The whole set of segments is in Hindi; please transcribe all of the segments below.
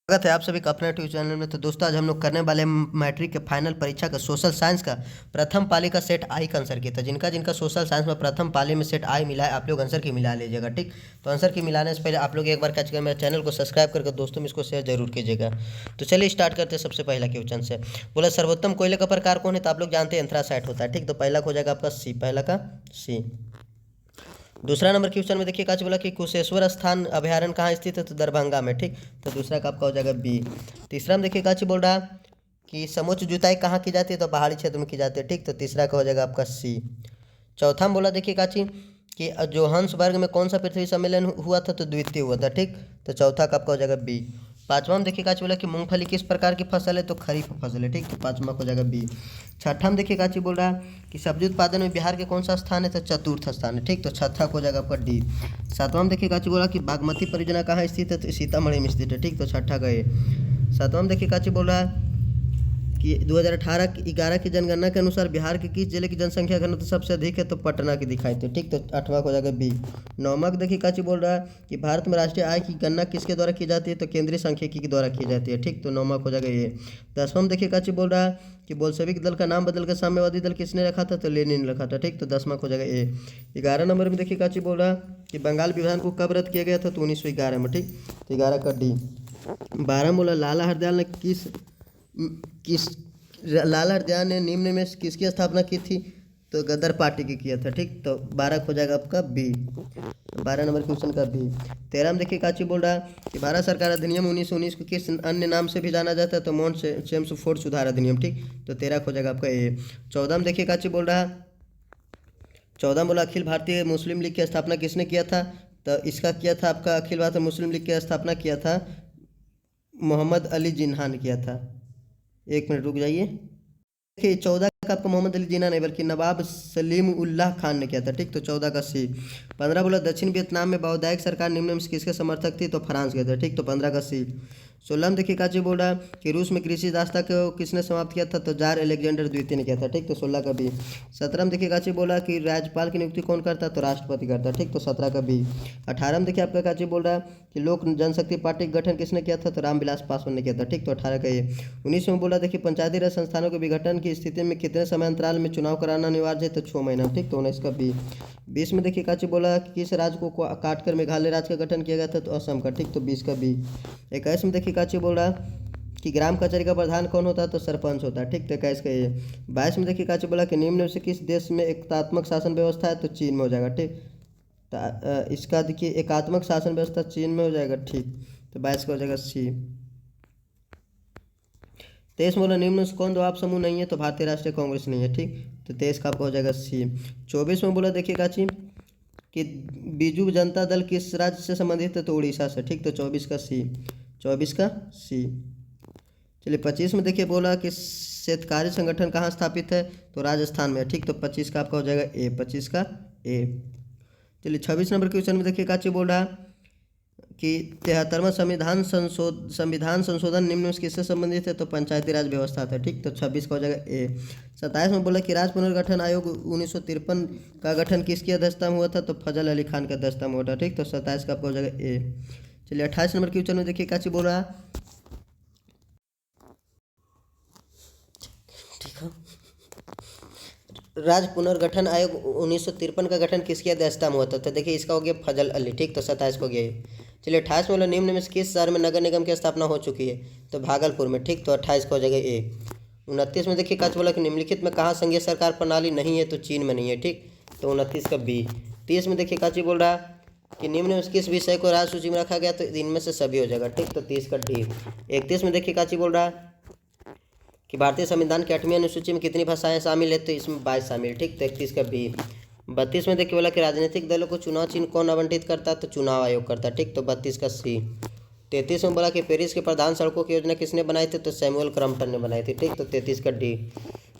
स्वागत है आप सभी का अपने यूट्यूब चैनल में। तो दोस्तों आज हम लोग करने वाले मैट्रिक के फाइनल परीक्षा का सोशल साइंस का प्रथम पाली का सेट आई का आंसर की। तो जिनका जिनका सोशल साइंस में प्रथम पाली में सेट आई मिला है आप लोग आंसर की मिला लीजिएगा, ठीक। तो आंसर की मिलाने से पहले आप लोग एक बार क्या कीजिएगा, मेरे चैनल को सब्सक्राइब करके दोस्तों में इसको शेयर जरूर कीजिएगा। तो चलिए स्टार्ट करते हैं। सबसे पहला क्वेश्चन से बोला सर्वोत्तम कोयले का प्रकार कौन है। तो आप लोग जानते हैं एंथ्रासाइट होता है, ठीक। तो पहला हो जाएगा आपका सी, पहला का सी। दूसरा नंबर क्वेश्चन में देखिए काच बोला कि कुशेश्वर स्थान अभ्यारण्य कहाँ स्थित है। तो दरभंगा में, ठीक। तो दूसरा का आपका हो जाएगा बी। तीसरा में देखिए काच बोल रहा कि समोच्च जुताई कहाँ की जाती है। तो पहाड़ी क्षेत्र में की जाती है, ठीक। तो तीसरा का हो जाएगा आपका सी। चौथा में बोला देखिए काची कि जोहान्सबर्ग में कौन सा पृथ्वी सम्मेलन हुआ था। तो द्वितीय हुआ था, ठीक। तो चौथा का आपका हो जाएगा बी। पांचवा में देखिए काची बोला कि मूंगफली किस प्रकार की फसल है। तो खरीफ फसल है, ठीक। तो पांचवा को हो जाएगा बी। छठा में देखिए काची बोल रहा है कि सब्जी उत्पादन में बिहार के कौन सा स्थान है। तो चतुर्थ स्थान है, ठीक। तो छठा को हो जाएगा आपका डी। सातवां में देखिए काची बोला कि बागमती परियोजना कहाँ स्थित है। तो सीतामढ़ी में स्थित है, ठीक। तो छठा का ए। सातवां में देखिए काची बोल रहा है कि 2018-11 की जनगणना के अनुसार बिहार के किस जिले की जनसंख्या घनत्व सबसे अधिक है। तो पटना की दिखाई थी, ठीक। तो आठवां को हो जाएगा बी। नौवां को देखिए काची बोल रहा है कि भारत में राष्ट्रीय आय की गणना किसके द्वारा की जाती है। तो केंद्रीय सांख्यिकी के द्वारा की जाती है, ठीक। तो नौवां को हो जाएगा ये। दसवां में देखिए काची बोल रहा है कि बोल्शेविक दल का नाम बदल कर साम्यवादी दल किसने रखा था। तो लेनिन ने रखा था, ठीक। तो 10वां को हो जाएगा ए। 11 नंबर में देखिए काची बोल रहा है कि बंगाल विभाजन को कब रद्द किया गया था। तो 1911 में, ठीक। तो 11 का डी। 12 में बोला लाला हरदयाल ने किस लाला हरदयाल ने निम्न में किसकी स्थापना की थी। तो गदर पार्टी की किया था, ठीक। तो 12 हो जाएगा आपका बी। 12 नंबर क्वेश्चन का बी। 13 में देखिए काची बोल रहा है कि भारत सरकार अधिनियम 1919 को किस अन्य नाम से भी जाना जाता है। तो मॉन्ट चेम्सफोर्ड सुधार अधिनियम, ठीक। तो 13 हो जाएगा आपका ए। 14 में देखिए काची बोल रहा है 14 बोला अखिल भारतीय मुस्लिम लीग की स्थापना किसने किया था। तो इसका किया था आपका अखिल भारतीय मुस्लिम लीग की स्थापना किया था मोहम्मद अली जिन्ना ने किया था। एक मिनट रुक जाइए। देखिए 14 का आपका मोहम्मद अली जिन्ना नहीं बल्कि नवाब सलीम उल्लाह खान ने किया था, ठीक। तो 14 का सी। 15 बोला दक्षिण वियतनाम में बौद्धायिक सरकार निम्न में किसके समर्थक थी। तो फ्रांस के थे, ठीक। तो 15 का सी। 16 में देखिए काची बोल रहा कि रूस में कृषि रास्ता को किसने समाप्त किया था। तो जार अलेक्जेंडर द्वितीय ने किया था, ठीक। तो 16 का बी। 17 में देखिए काची बोला कि राज्यपाल की नियुक्ति कौन करता है। तो राष्ट्रपति करता है, ठीक। तो 17 का बी। 18 में देखिए आपका काची बोल रहा कि लोक जनशक्ति पार्टी का गठन किसने किया था। तो रामविलास पासवान ने किया था, ठीक। तो 18 का ये। 19 में बोला देखिए पंचायती राज संस्थानों के विघटन की स्थिति में कितने समय अंतराल में चुनाव कराना अनिवार्य है। तो 6 महीना, ठीक। तो 19 का बी। 20 में देखिए काची बोला कि किस राज्य को काट कर मेघालय राज्य का गठन किया गया था। तो असम का, ठीक। तो 20 का बी। 21 में देखिए काची बोल रहा कि ग्राम कचहरी का प्रधान कौन होता है। तो सरपंच होता है, ठीक। तो 21 का ये। 22 में देखिए काची बोला कि निम्न में से किस देश में एकात्मक शासन व्यवस्था है। तो चीन में हो जाएगा, ठीक। तो इसका देखिए एकात्मक शासन व्यवस्था चीन में हो जाएगा, ठीक। तो 22 का हो जाएगा सी। 23 बोला निम्न से कौन दबाव समूह नहीं है। तो भारतीय राष्ट्रीय कांग्रेस नहीं है, ठीक। तो 23 का आपका हो जाएगा सी। 24 में बोला देखिए काची कि बीजू जनता दल किस राज्य से संबंधित है। तो उड़ीसा से, ठीक। तो 24 का सी। 24 का सी। चलिए 25 में देखिए बोला कि शेतकारी संगठन कहाँ स्थापित है। तो राजस्थान में, ठीक। तो 25 का आपका हो जाएगा ए। 25 का ए। चलिए 26 नंबर क्वेश्चन में देखिए काची बोल रहा कि 73वां संविधान संशोधन निम्न में किससे संबंधित है। तो पंचायती राज व्यवस्था था, ठीक। तो 26 का हो जाएगा ए। 27 में बोला कि राज्य पुनर्गठन आयोग 1953 का गठन किसकी अध्यक्षता में हुआ था। तो फजल अली खान की अध्यक्षता में हुआ था, ठीक। तो 27 का आपका हो जाएगा ए। चलिए 28 नंबर क्वेश्चन में देखिए काची बोल रहा ठीक है। राज्य पुनर्गठन आयोग 1953 का गठन किसकी अध्यक्षता में हुआ था। तो देखिए इसका हो गया फजल अली, ठीक। तो 27 को हो गया ये। चलिए 28 में निम्न में से किस शहर में नगर निगम की स्थापना हो चुकी है। तो भागलपुर में, ठीक। तो 28 को हो जाएगा ए। 29 में देखिए काच बोला कि निम्नलिखित में कहाँ संघीय सरकार प्रणाली नहीं है। तो चीन में नहीं है, ठीक। तो 29 का बी। 30 में देखिए काची बोल रहा कि निम्न में किस विषय को राज्य सूची में रखा गया। तो इनमें से सभी हो जाएगा, ठीक। तो 30 का डी। 31 में देखिए काची बोल रहा कि भारतीय संविधान की 8वीं अनुसूची में कितनी भाषाएं शामिल है। तो इसमें 22 शामिल, ठीक। तो 31 का बी। 32 में देखिए बोला कि राजनीतिक दलों को चुनाव चिन्ह कौन आवंटित करता है। तो चुनाव आयोग करता है, ठीक। तो 32 का सी। 33 में बोला कि पेरिस के प्रधान सड़कों की योजना किसने बनाई थी। तो सैमुअल क्रॉम्पटन ने बनाई थी, ठीक। तो 33 का डी।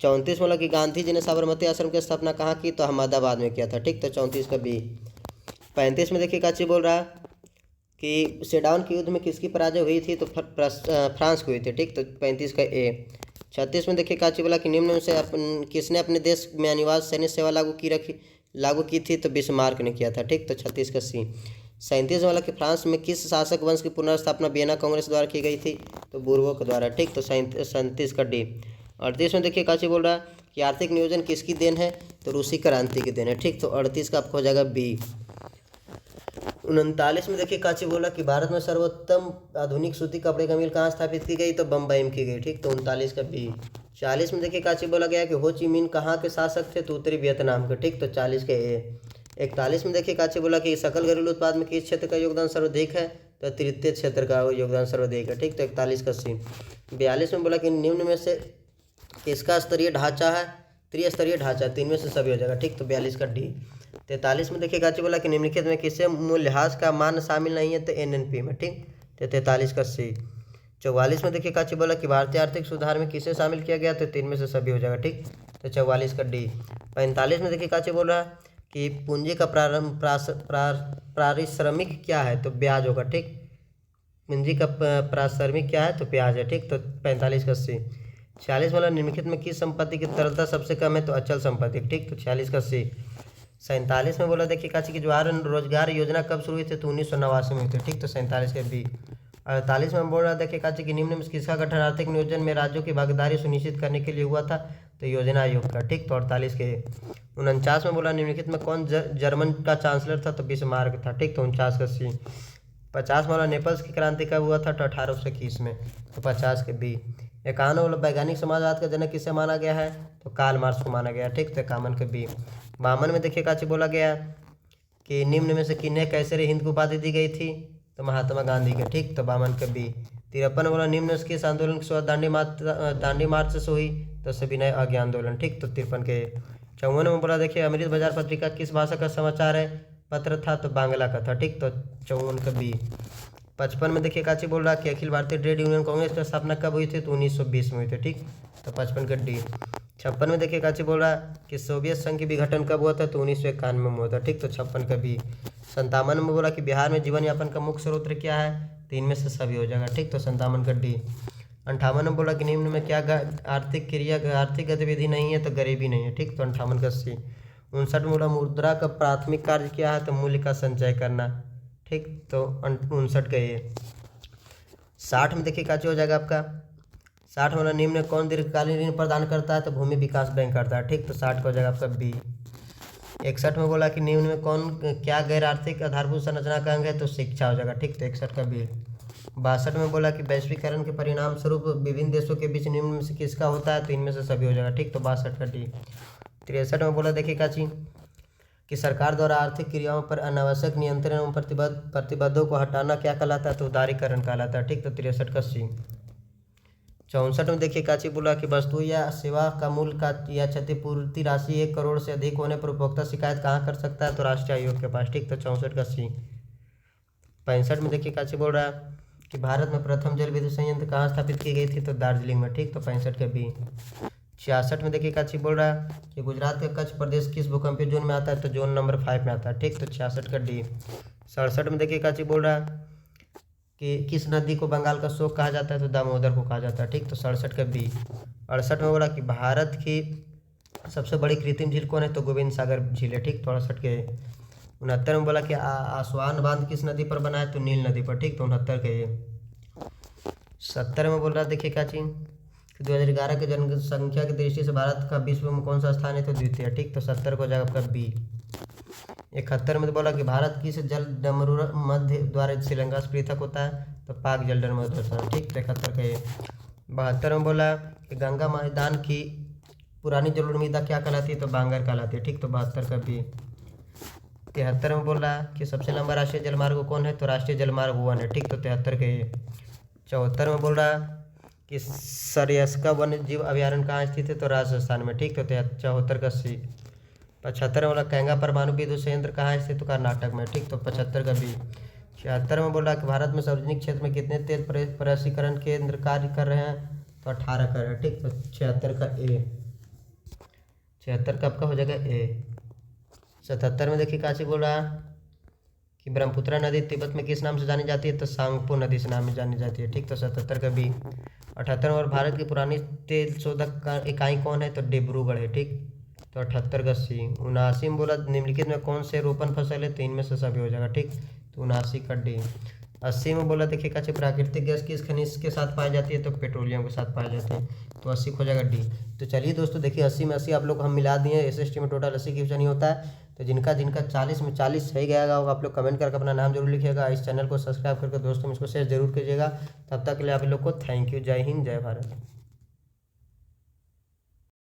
34 में बोला कि गांधी जी ने साबरमती आश्रम की स्थापना कहाँ की। तो अहमदाबाद में किया था, ठीक। तो 34 का बी। 35 में देखिए काची बोल रहा कि सेडाउन के युद्ध में किसकी पराजय हुई थी। तो फ्रांस की हुई थी, ठीक। तो 35 का ए। 36 में देखिए काची बोला कि निम्न में से किसने अपने देश में अनिवार्य सैन्य सेवा लागू की थी। तो बिस्मार्क ने किया था, ठीक। तो 36 का सी। 37 वाला कि फ्रांस में किस शासक वंश की पुनर्स्थापना वियना कांग्रेस द्वारा की गई थी? तो बुर्बो के द्वारा। ठीक, तो 37 का डी। 38 में देखिए काची बोल रहा है कि आर्थिक नियोजन किसकी देन है? तो रूसी क्रांति की देन है। ठीक, तो 38 का आपको हो जाएगा बी। 39 में देखिए काची बोला कि भारत में सर्वोत्तम आधुनिक सूती कपड़े का मिल कहाँ स्थापित की गई? तो बम्बई में की गई। ठीक, तो 39 का बी। 40 में देखिए काची बोला गया कि हो ची मिन कहाँ के शासक थे? तो उत्तरी वियतनाम के। ठीक, तो 40 के ए। 41 में देखिए काची बोला कि सकल घरेलू उत्पाद में किस क्षेत्र का योगदान सर्वाधिक है? तो तृतीय क्षेत्र का योगदान सर्वाधिक है। ठीक, तो 41 का सी। 42 में बोला कि निम्न में से किसका स्तरीय ढांचा है? त्रिस्तरीय ढांचा, तीन में से सभी हो जाएगा। ठीक, तो 42 का डी। 43 में देखिए काची बोला कि निम्नलिखित में किससे मूल्यह्रास का मान शामिल नहीं है? तो एनएनपी में। ठीक, तो 43 का सी। 44 में देखिए काची बोला कि भारतीय आर्थिक सुधार में किसे शामिल किया गया? तो तीन में से सभी हो जाएगा। ठीक, तो 44 का डी। 45 में देखिए काची बोल रहा है कि पूंजी का पारिश्रमिक क्या है? तो ब्याज होगा। ठीक, पूंजी का पारिश्रमिक क्या है? तो ब्याज है। ठीक, तो 45 का सी। 46 वाला निम्नलिखित में किस संपत्ति की तरलता सबसे कम है? तो अचल संपत्ति। ठीक, तो 46 का सी। 47 में बोला देखिए काची की जवाहर रोजगार योजना कब शुरू हुई थी? तो 1989 में हुई थी। ठीक, तो 47 के बी। 48 में बोल रहा देखिए काची की निम्न में किसका गठन आर्थिक नियोजन में राज्यों की भागीदारी सुनिश्चित करने के लिए हुआ था? तो योजना आयोग का। ठीक, तो 48 के। 49 में बोला निम्नलिखित में कौन जर्मन का चांसलर था? तो बिस्मार्क था। ठीक, तो 49 का सी। 50 में बोला नेपल्स की क्रांति कब हुआ था? तो 1821 में। तो 50 के बी। 51 बोला वैज्ञानिक समाजवाद का जनक किसे माना गया है? तो कार्ल मार्क्स को माना गया। ठीक, तो 51 के बी। 52 में देखिए काची बोला गया कि निम्न में से किन्हें कैसर हिंद की उपाधि दी गई थी? तो महात्मा गांधी के। ठीक, तो 52 के बी। 53 बोला निम्न में से किस आंदोलन की शुरुआत दांडी मार्च से हुई? तो सविनय अवज्ञा आंदोलन। ठीक, तो 53 के। 54 में बोला देखिए अमृत बाजार पत्रिका किस भाषा का समाचार है पत्र था? तो बांग्ला का था। ठीक, तो 54 का बी। 55 में देखिए काची बोल रहा कि अखिल भारतीय ट्रेड यूनियन कांग्रेस की स्थापना कब हुई थी? तो 1920 में हुई थी। ठीक, तो 55 का डी। 56 में देखिए काची बोल रहा कि सोवियत संघ की विघटन कब हुआ था? तो 1991 में हुआ था। ठीक, तो 56 का बी। 57 में बोला कि बिहार में जीवन यापन का मुख्य स्रोत क्या है? तीन में से सभी हो जाएगा। ठीक, तो 57 का डी। 58 में बोला कि निम्न में क्या आर्थिक गतिविधि नहीं है? तो गरीबी नहीं है। ठीक, तो 58 का सी। 59 में बोला मुद्रा का प्राथमिक कार्य क्या है? तो मूल्य का संचय करना। ठीक, तो 59 का ये। 60 में देखिए काची हो जाएगा आपका 60 वाला निम्न में कौन दीर्घकालीन ऋण प्रदान करता है? तो भूमि विकास बैंक करता है। ठीक, तो 60 का हो जाएगा आपका बी। 61 में बोला कि निम्न में कौन क्या गैर आर्थिक आधारभूत संरचना का अंग है? तो शिक्षा हो जाएगा। ठीक, तो 61 का बी। 62 में बोला कि वैश्वीकरण के परिणाम स्वरूप विभिन्न देशों के बीच निम्न में से किसका होता है? तो इनमें से सभी हो जाएगा। ठीक, तो 62 का डी। 63 में बोला देखिए काची कि सरकार द्वारा आर्थिक क्रियाओं पर अनावश्यक नियंत्रण एवं प्रतिबंधों को हटाना क्या कहलाता है? तो उदारीकरण कहलाता है। ठीक, तो 63 का सी। 64 में देखिए काची बोला कि वस्तु या सेवा का मूल्य का या क्षतिपूर्ति राशि 1 करोड़ से अधिक होने पर उपभोक्ता शिकायत कहाँ कर सकता है? तो राष्ट्रीय आयोग के पास। ठीक, तो 64 का सी। 65 में देखिए काची बोल रहा है कि भारत में प्रथम जल विद्युत संयंत्र कहाँ स्थापित की गई थी? तो दार्जिलिंग में। ठीक, तो 65 का बी। 66 में देखिए काची बोल रहा है कि गुजरात का कच्छ प्रदेश किस भूकंपीय जोन में आता है? तो जोन नंबर 5 में आता है। ठीक, तो 66 का डी। 67 में देखिए काची बोल रहा है कि किस नदी को बंगाल का शोक कहा जाता है? तो दामोदर को कहा जाता है। ठीक, तो 67 का बी। 68 में बोला कि भारत की सबसे बड़ी कृत्रिम झील कौन है? तो गोविंद सागर झील है। ठीक, तो 68 के। 69 में बोला कि आसवान बांध किस नदी पर बना है? तो नील नदी पर। ठीक, तो 69 के ये। 70 में बोल रहा देखिए क्या चीज 2011 के जनसंख्या की दृष्टि से भारत का विश्व में कौन सा स्थान है? तो द्वितीय। ठीक, तो 70 को जाएगा आपका बी। 71 में तो बोला कि भारत किस जल डमरू मध्य द्वारा श्रीलंका से पृथक होता है? तो पाक जल डमरू। ठीक, तो 71 का ये। 72 में बोला कि गंगा मैदान की पुरानी जलोढ़ क्या कहलाती है? तो बांगर कहलाती है। ठीक, तो 72 का बी। 73 में बोला कि सबसे लंबा राष्ट्रीय जलमार्ग कौन है? तो राष्ट्रीय जलमार्ग 1 है। ठीक, तो 73 का ये। 74 में बोल रहा कि सरिस्का वन्य जीव अभ्यारण्य कहाँ स्थित है? तो राजस्थान में। ठीक, तो 74 का सी। 75 वाला कैंगा परमाणु विद्युत संयंत्र कहाँ स्थित? तो कर्नाटक में। ठीक, तो 75 का बी। 76 में बोल रहा कि भारत में सार्वजनिक क्षेत्र में कितने तेल प्रसंस्करण केंद्र कार्य कर रहे हैं? तो 18 कर रहे हैं। ठीक, तो 76 का ए। 76 का आपका हो जाएगा ए। 77 में देखिए काची बोल रहा कि ब्रह्मपुत्रा नदी तिब्बत में किस नाम से जानी जाती है? तो सांगपो नदी से नाम में जानी जाती है। ठीक, तो 77 का बी। 78 और भारत की पुरानी तेल शोधक इकाई कौन है? तो डिब्रूगढ़ है। ठीक, तो 78 का सी। 79 में बोला निम्नलिखित में कौन से रोपण फसल है? तो इनमें से सभी हो जाएगा। ठीक, तो 79 का डी। 80 में बोला देखिए कैसे प्राकृतिक गैस किस खनिज के साथ पाई जाती है, तो पेट्रोलियम के साथ पाए जाते हैं, तो 80 हो जाएगा डी। तो चलिए दोस्तों देखिए 80 में 80 आप लोग हम मिला दिए, SST में टोटल 80 क्वेश्चन ही होता है। तो जिनका जिनका 40 में 40 सही गया होगा, आप लोग कमेंट करके अपना नाम जरूर लिखिएगा। इस चैनल को सब्सक्राइब करके दोस्तों में इसको शेयर जरूर कीजिएगा। तब तक के लिए आप लोग को थैंक यू। जय हिंद, जय भारत।